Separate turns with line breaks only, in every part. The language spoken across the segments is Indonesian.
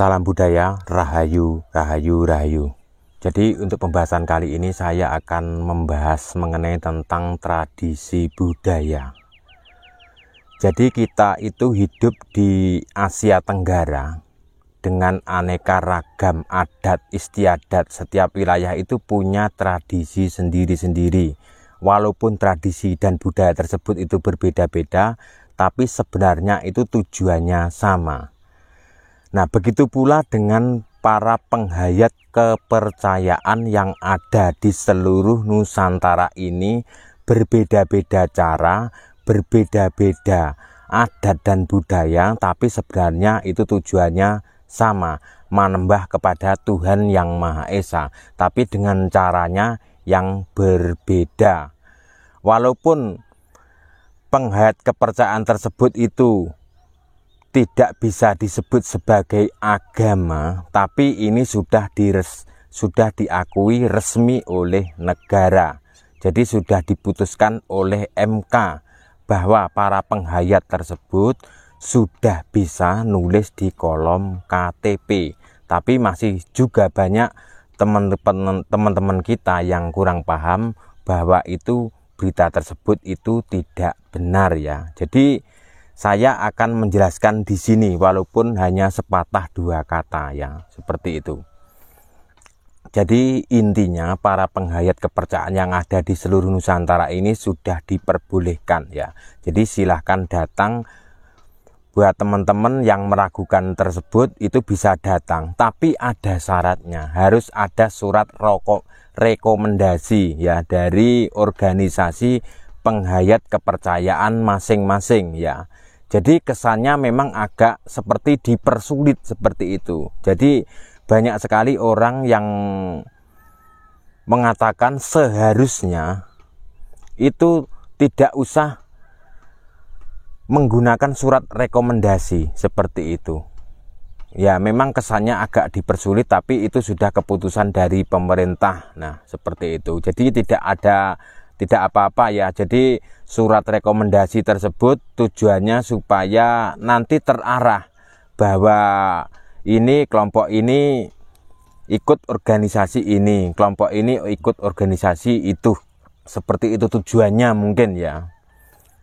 Salam budaya, rahayu, rahayu, rahayu. Jadi untuk pembahasan kali ini saya akan membahas mengenai tentang tradisi budaya. Jadi kita itu hidup di Asia Tenggara dengan aneka ragam adat istiadat. Setiap wilayah itu punya tradisi sendiri-sendiri. Walaupun tradisi dan budaya tersebut itu berbeda-beda, tapi sebenarnya itu tujuannya sama. Nah, begitu pula dengan para penghayat kepercayaan yang ada di seluruh Nusantara ini, berbeda-beda cara, berbeda-beda adat dan budaya, tapi sebenarnya itu tujuannya sama, menembah kepada Tuhan Yang Maha Esa, tapi dengan caranya yang berbeda. Walaupun penghayat kepercayaan tersebut itu tidak bisa disebut sebagai agama, tapi ini sudah diakui resmi oleh negara. Jadi sudah diputuskan oleh MK bahwa para penghayat tersebut sudah bisa nulis di kolom KTP. Tapi masih juga banyak teman-teman kita yang kurang paham bahwa itu berita tersebut itu tidak benar ya. Jadi saya akan menjelaskan di sini walaupun hanya sepatah dua kata ya, seperti itu. Jadi intinya para penghayat kepercayaan yang ada di seluruh Nusantara ini sudah diperbolehkan ya. Jadi silahkan datang. Buat teman-teman yang meragukan tersebut itu bisa datang, tapi ada syaratnya, harus ada surat rekomendasi ya dari organisasi penghayat kepercayaan masing-masing ya. Jadi kesannya memang agak seperti dipersulit seperti itu. Jadi banyak sekali orang yang mengatakan seharusnya itu tidak usah menggunakan surat rekomendasi seperti itu. Ya memang kesannya agak dipersulit, tapi itu sudah keputusan dari pemerintah. Nah seperti itu. Jadi tidak apa-apa ya. Jadi surat rekomendasi tersebut tujuannya supaya nanti terarah bahwa ini kelompok ini ikut organisasi ini, kelompok ini ikut organisasi itu. Seperti itu tujuannya mungkin ya.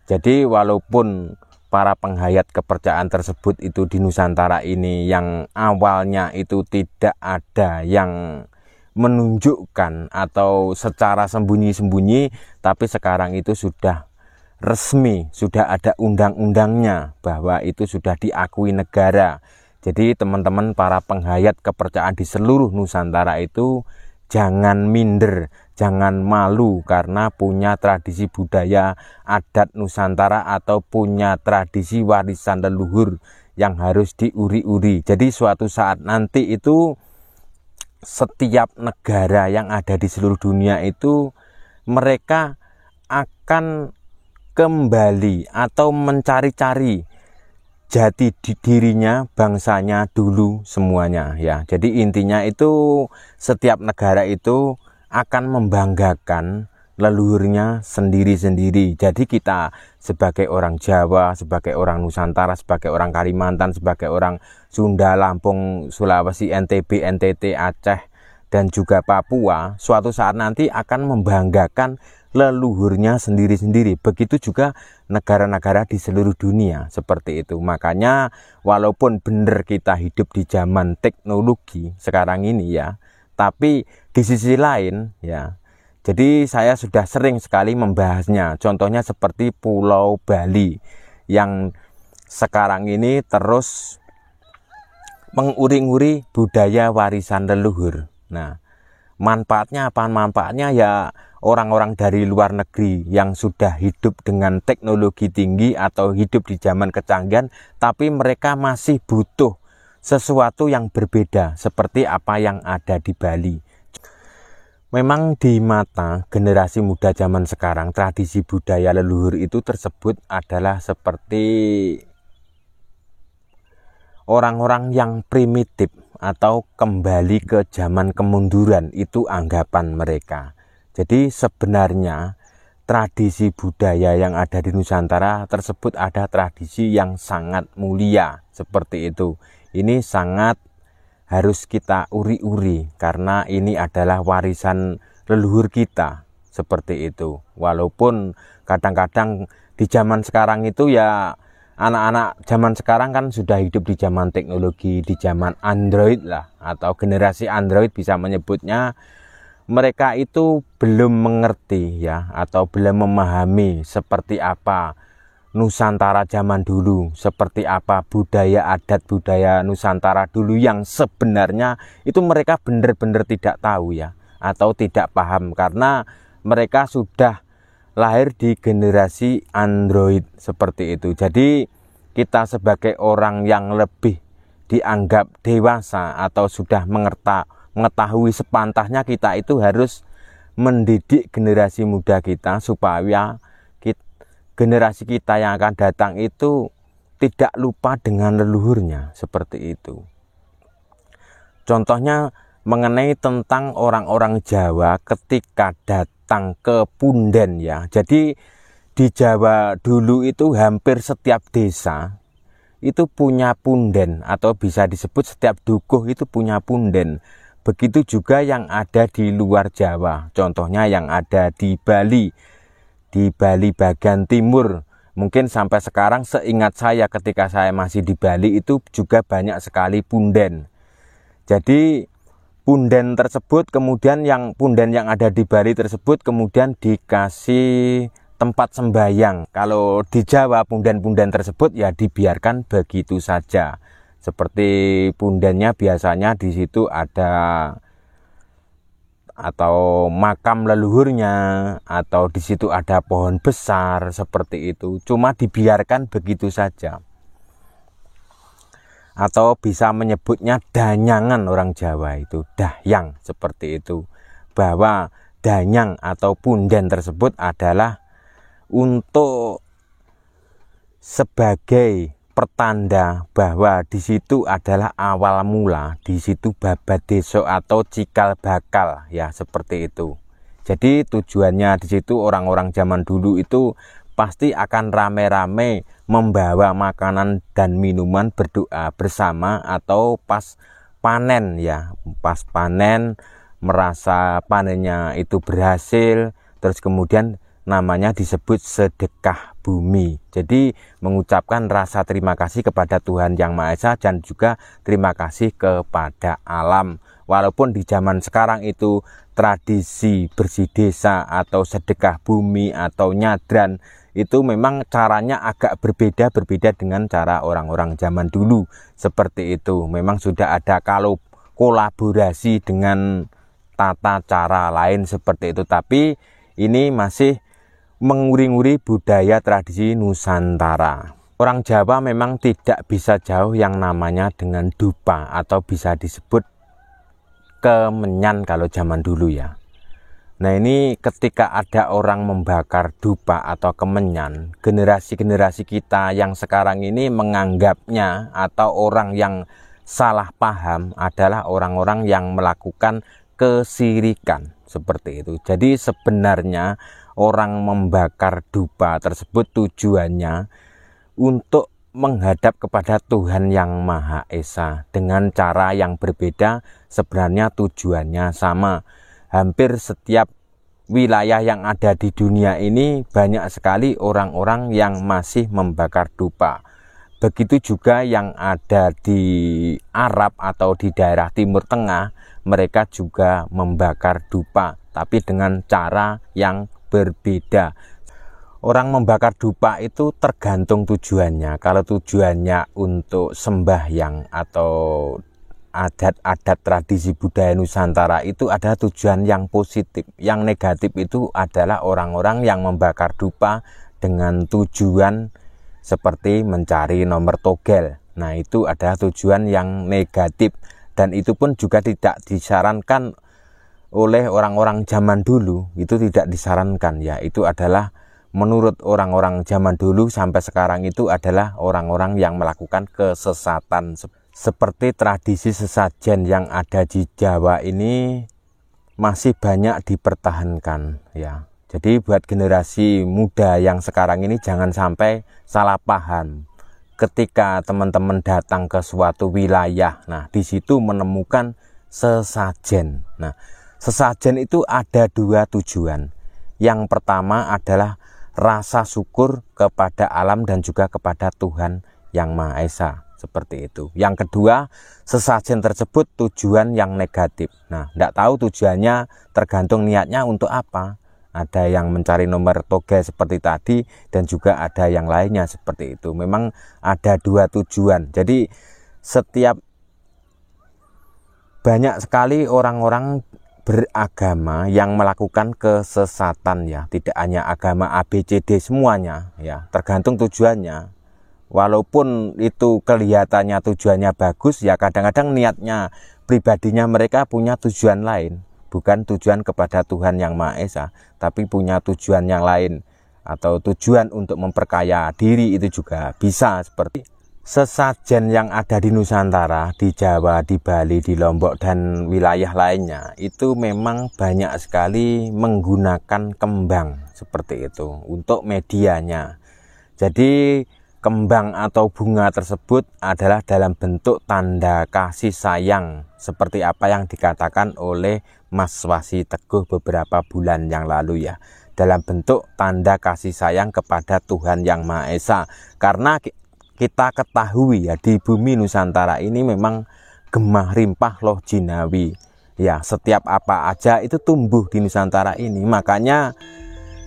Jadi walaupun para penghayat kepercayaan tersebut itu di Nusantara ini yang awalnya itu tidak ada yang menunjukkan atau secara sembunyi-sembunyi, tapi sekarang itu sudah resmi, sudah ada undang-undangnya bahwa itu sudah diakui negara. Jadi teman-teman para penghayat kepercayaan di seluruh Nusantara itu jangan minder, jangan malu karena punya tradisi budaya adat Nusantara atau punya tradisi warisan leluhur yang harus diuri-uri. Jadi suatu saat nanti itu setiap negara yang ada di seluruh dunia itu mereka akan kembali atau mencari-cari jati dirinya, bangsanya dulu semuanya ya. Jadi intinya itu setiap negara itu akan membanggakan leluhurnya sendiri-sendiri. Jadi kita sebagai orang Jawa, sebagai orang Nusantara, sebagai orang Kalimantan, sebagai orang Sunda, Lampung, Sulawesi, NTB, NTT, Aceh, dan juga Papua, suatu saat nanti akan membanggakan leluhurnya sendiri-sendiri. Begitu juga negara-negara di seluruh dunia seperti itu. Makanya walaupun benar kita hidup di zaman teknologi sekarang ini ya, tapi di sisi lain ya, jadi saya sudah sering sekali membahasnya. Contohnya seperti Pulau Bali yang sekarang ini terus menguri-nguri budaya warisan leluhur. Nah, manfaatnya apa? Manfaatnya ya orang-orang dari luar negeri yang sudah hidup dengan teknologi tinggi atau hidup di zaman kecanggihan, tapi mereka masih butuh sesuatu yang berbeda seperti apa yang ada di Bali. Memang di mata generasi muda zaman sekarang, tradisi budaya leluhur itu tersebut adalah seperti orang-orang yang primitif atau kembali ke zaman kemunduran, itu anggapan mereka. Jadi sebenarnya tradisi budaya yang ada di Nusantara tersebut ada tradisi yang sangat mulia seperti itu. Ini sangat harus kita uri-uri karena ini adalah warisan leluhur kita, seperti itu. Walaupun kadang-kadang di zaman sekarang itu ya, anak-anak zaman sekarang kan sudah hidup di zaman teknologi, di zaman Android lah, atau generasi Android bisa menyebutnya. Mereka itu belum mengerti ya, atau belum memahami seperti apa Nusantara zaman dulu, seperti apa budaya adat budaya Nusantara dulu yang sebenarnya itu mereka benar-benar tidak tahu ya, atau tidak paham karena mereka sudah lahir di generasi Android seperti itu. Jadi kita sebagai orang yang lebih dianggap dewasa atau sudah mengetahui sepantasnya, kita itu harus mendidik generasi muda kita supaya generasi kita yang akan datang itu tidak lupa dengan leluhurnya, seperti itu. Contohnya mengenai tentang orang-orang Jawa ketika datang ke punden ya. Jadi di Jawa dulu itu hampir setiap desa itu punya punden, atau bisa disebut setiap dukuh itu punya punden. Begitu juga yang ada di luar Jawa, contohnya yang ada di Bali bagian timur. Mungkin sampai sekarang seingat saya ketika saya masih di Bali itu juga banyak sekali punden. Jadi punden tersebut kemudian punden yang ada di Bali tersebut kemudian dikasih tempat sembayang. Kalau di Jawa punden-punden tersebut ya dibiarkan begitu saja. Seperti pundennya biasanya di situ ada atau makam leluhurnya, atau di situ ada pohon besar seperti itu. Cuma dibiarkan begitu saja. Atau bisa menyebutnya danyangan, orang Jawa itu dahyang seperti itu. Bahwa danyang atau punden tersebut adalah untuk sebagai pertanda bahwa di situ adalah awal mula, di situ babat deso atau cikal bakal ya, seperti itu. Jadi tujuannya di situ orang-orang zaman dulu itu pasti akan rame-rame membawa makanan dan minuman, berdoa bersama, atau pas panen ya, pas panen merasa panennya itu berhasil, terus kemudian namanya disebut sedekah bumi. Jadi mengucapkan rasa terima kasih kepada Tuhan Yang Maha Esa dan juga terima kasih kepada alam. Walaupun di zaman sekarang itu tradisi bersih desa atau sedekah bumi atau nyadran itu memang caranya agak berbeda dengan cara orang-orang zaman dulu. Seperti itu, memang sudah ada kalau kolaborasi dengan tata cara lain seperti itu, tapi ini masih menguri-nguri budaya tradisi Nusantara. Orang Jawa memang tidak bisa jauh yang namanya dengan dupa, atau bisa disebut kemenyan kalau zaman dulu ya. Nah ini ketika ada orang membakar dupa atau kemenyan, generasi-generasi kita yang sekarang ini menganggapnya, atau orang yang salah paham adalah orang-orang yang melakukan kesirikan seperti itu. Jadi sebenarnya orang membakar dupa tersebut tujuannya untuk menghadap kepada Tuhan Yang Maha Esa dengan cara yang berbeda. Sebenarnya tujuannya sama. Hampir setiap wilayah yang ada di dunia ini banyak sekali orang-orang yang masih membakar dupa. Begitu juga yang ada di Arab atau di daerah Timur Tengah, mereka juga membakar dupa, tapi dengan cara yang berbeda. Orang membakar dupa itu tergantung tujuannya. Kalau tujuannya untuk sembahyang atau adat-adat tradisi budaya Nusantara itu ada tujuan yang positif. Yang negatif itu adalah orang-orang yang membakar dupa dengan tujuan seperti mencari nomor togel. Nah itu adalah tujuan yang negatif, dan itu pun juga tidak disarankan oleh orang-orang zaman dulu. Itu tidak disarankan ya. Itu adalah menurut orang-orang zaman dulu sampai sekarang itu adalah orang-orang yang melakukan kesesatan. Seperti tradisi sesajen yang ada di Jawa ini masih banyak dipertahankan ya. Jadi buat generasi muda yang sekarang ini jangan sampai salah paham ketika teman-teman datang ke suatu wilayah, nah di situ menemukan sesajen. Nah, sesajen itu ada dua tujuan. Yang pertama adalah rasa syukur kepada alam dan juga kepada Tuhan Yang Maha Esa, seperti itu. Yang kedua, sesajen tersebut tujuan yang negatif. Nah, tidak tahu tujuannya, tergantung niatnya untuk apa. Ada yang mencari nomor toge seperti tadi, dan juga ada yang lainnya seperti itu. Memang ada dua tujuan. Jadi setiap banyak sekali orang-orang beragama yang melakukan kesesatan ya, tidak hanya agama ABCD semuanya ya, tergantung tujuannya. Walaupun itu kelihatannya tujuannya bagus ya, kadang-kadang niatnya pribadinya mereka punya tujuan lain, bukan tujuan kepada Tuhan Yang Maha Esa, tapi punya tujuan yang lain, atau tujuan untuk memperkaya diri, itu juga bisa. Seperti sesajen yang ada di Nusantara, di Jawa, di Bali, di Lombok, dan wilayah lainnya, itu memang banyak sekali menggunakan kembang seperti itu untuk medianya. Jadi kembang atau bunga tersebut adalah dalam bentuk tanda kasih sayang, seperti apa yang dikatakan oleh Mas Wasi Teguh beberapa bulan yang lalu ya, dalam bentuk tanda kasih sayang kepada Tuhan Yang Maha Esa. Karena kita ketahui ya, di bumi Nusantara ini memang gemah rimpah loh jinawi ya, setiap apa aja itu tumbuh di Nusantara ini. Makanya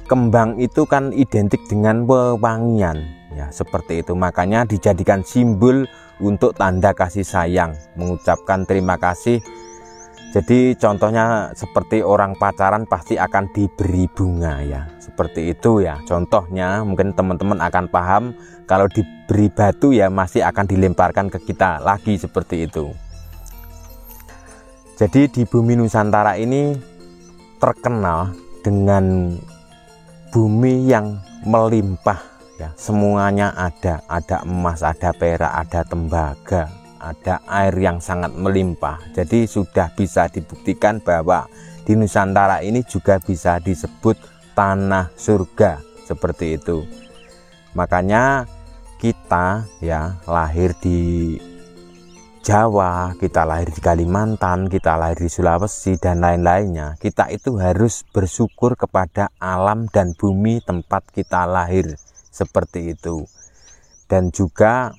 kembang itu kan identik dengan wewangian ya, seperti itu. Makanya dijadikan simbol untuk tanda kasih sayang, mengucapkan terima kasih. Jadi contohnya seperti orang pacaran pasti akan diberi bunga ya, seperti itu ya. Contohnya mungkin teman-teman akan paham. Kalau diberi batu ya masih akan dilemparkan ke kita lagi, seperti itu. Jadi di bumi Nusantara ini terkenal dengan bumi yang melimpah ya, semuanya ada emas, ada perak, ada tembaga, ada air yang sangat melimpah. Jadi sudah bisa dibuktikan bahwa di Nusantara ini juga bisa disebut tanah surga, seperti itu. Makanya kita ya lahir di Jawa, kita lahir di Kalimantan, kita lahir di Sulawesi, dan lain-lainnya. Kita itu harus bersyukur kepada alam dan bumi tempat kita lahir, seperti itu. Dan juga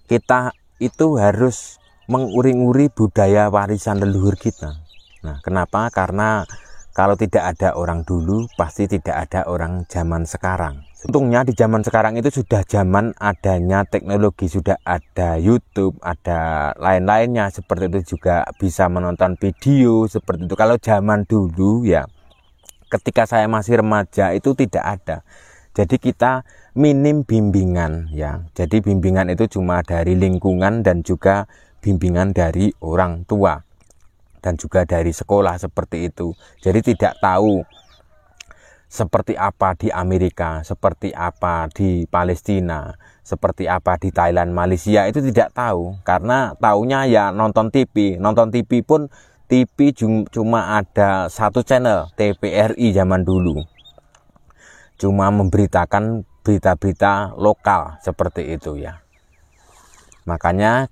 kita itu harus menguri-uri budaya warisan leluhur kita. Nah, kenapa? Karena kalau tidak ada orang dulu, pasti tidak ada orang zaman sekarang. Untungnya di zaman sekarang itu sudah zaman adanya teknologi, sudah ada YouTube, ada lain-lainnya, seperti itu, juga bisa menonton video seperti itu. Kalau zaman dulu ya, ketika saya masih remaja itu tidak ada. Jadi kita minim bimbingan ya. Jadi bimbingan itu cuma dari lingkungan dan juga bimbingan dari orang tua dan juga dari sekolah, seperti itu. Jadi tidak tahu seperti apa di Amerika, seperti apa di Palestina, seperti apa di Thailand, Malaysia, itu tidak tahu. Karena taunya ya nonton TV. Nonton TV pun TV cuma ada satu channel, TVRI zaman dulu. Cuma memberitakan berita-berita lokal, seperti itu ya. Makanya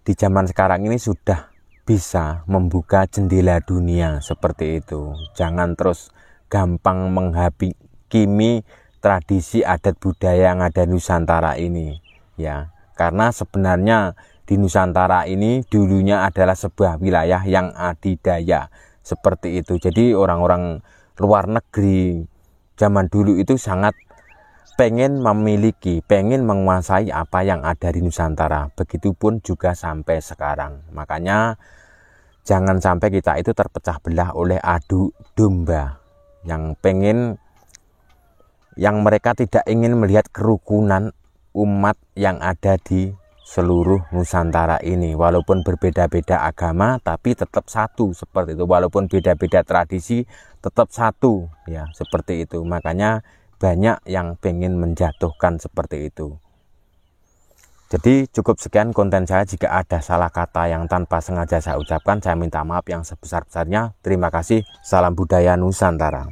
di zaman sekarang ini sudah bisa membuka jendela dunia, seperti itu. Jangan terus gampang menghakimi tradisi adat budaya yang ada di Nusantara ini ya. Karena sebenarnya di Nusantara ini dulunya adalah sebuah wilayah yang adidaya, seperti itu. Jadi orang-orang luar negeri zaman dulu itu sangat pengen memiliki, pengen menguasai apa yang ada di Nusantara. Begitupun juga sampai sekarang. Makanya jangan sampai kita itu terpecah belah oleh adu domba yang pengen, yang mereka tidak ingin melihat kerukunan umat yang ada di seluruh Nusantara ini. Walaupun berbeda-beda agama tapi tetap satu, seperti itu. Walaupun beda-beda tradisi tetap satu ya, seperti itu. Makanya banyak yang pengen menjatuhkan, seperti itu. Jadi cukup sekian konten saya. Jika ada salah kata yang tanpa sengaja saya ucapkan, saya minta maaf yang sebesar-besarnya. Terima kasih. Salam budaya Nusantara.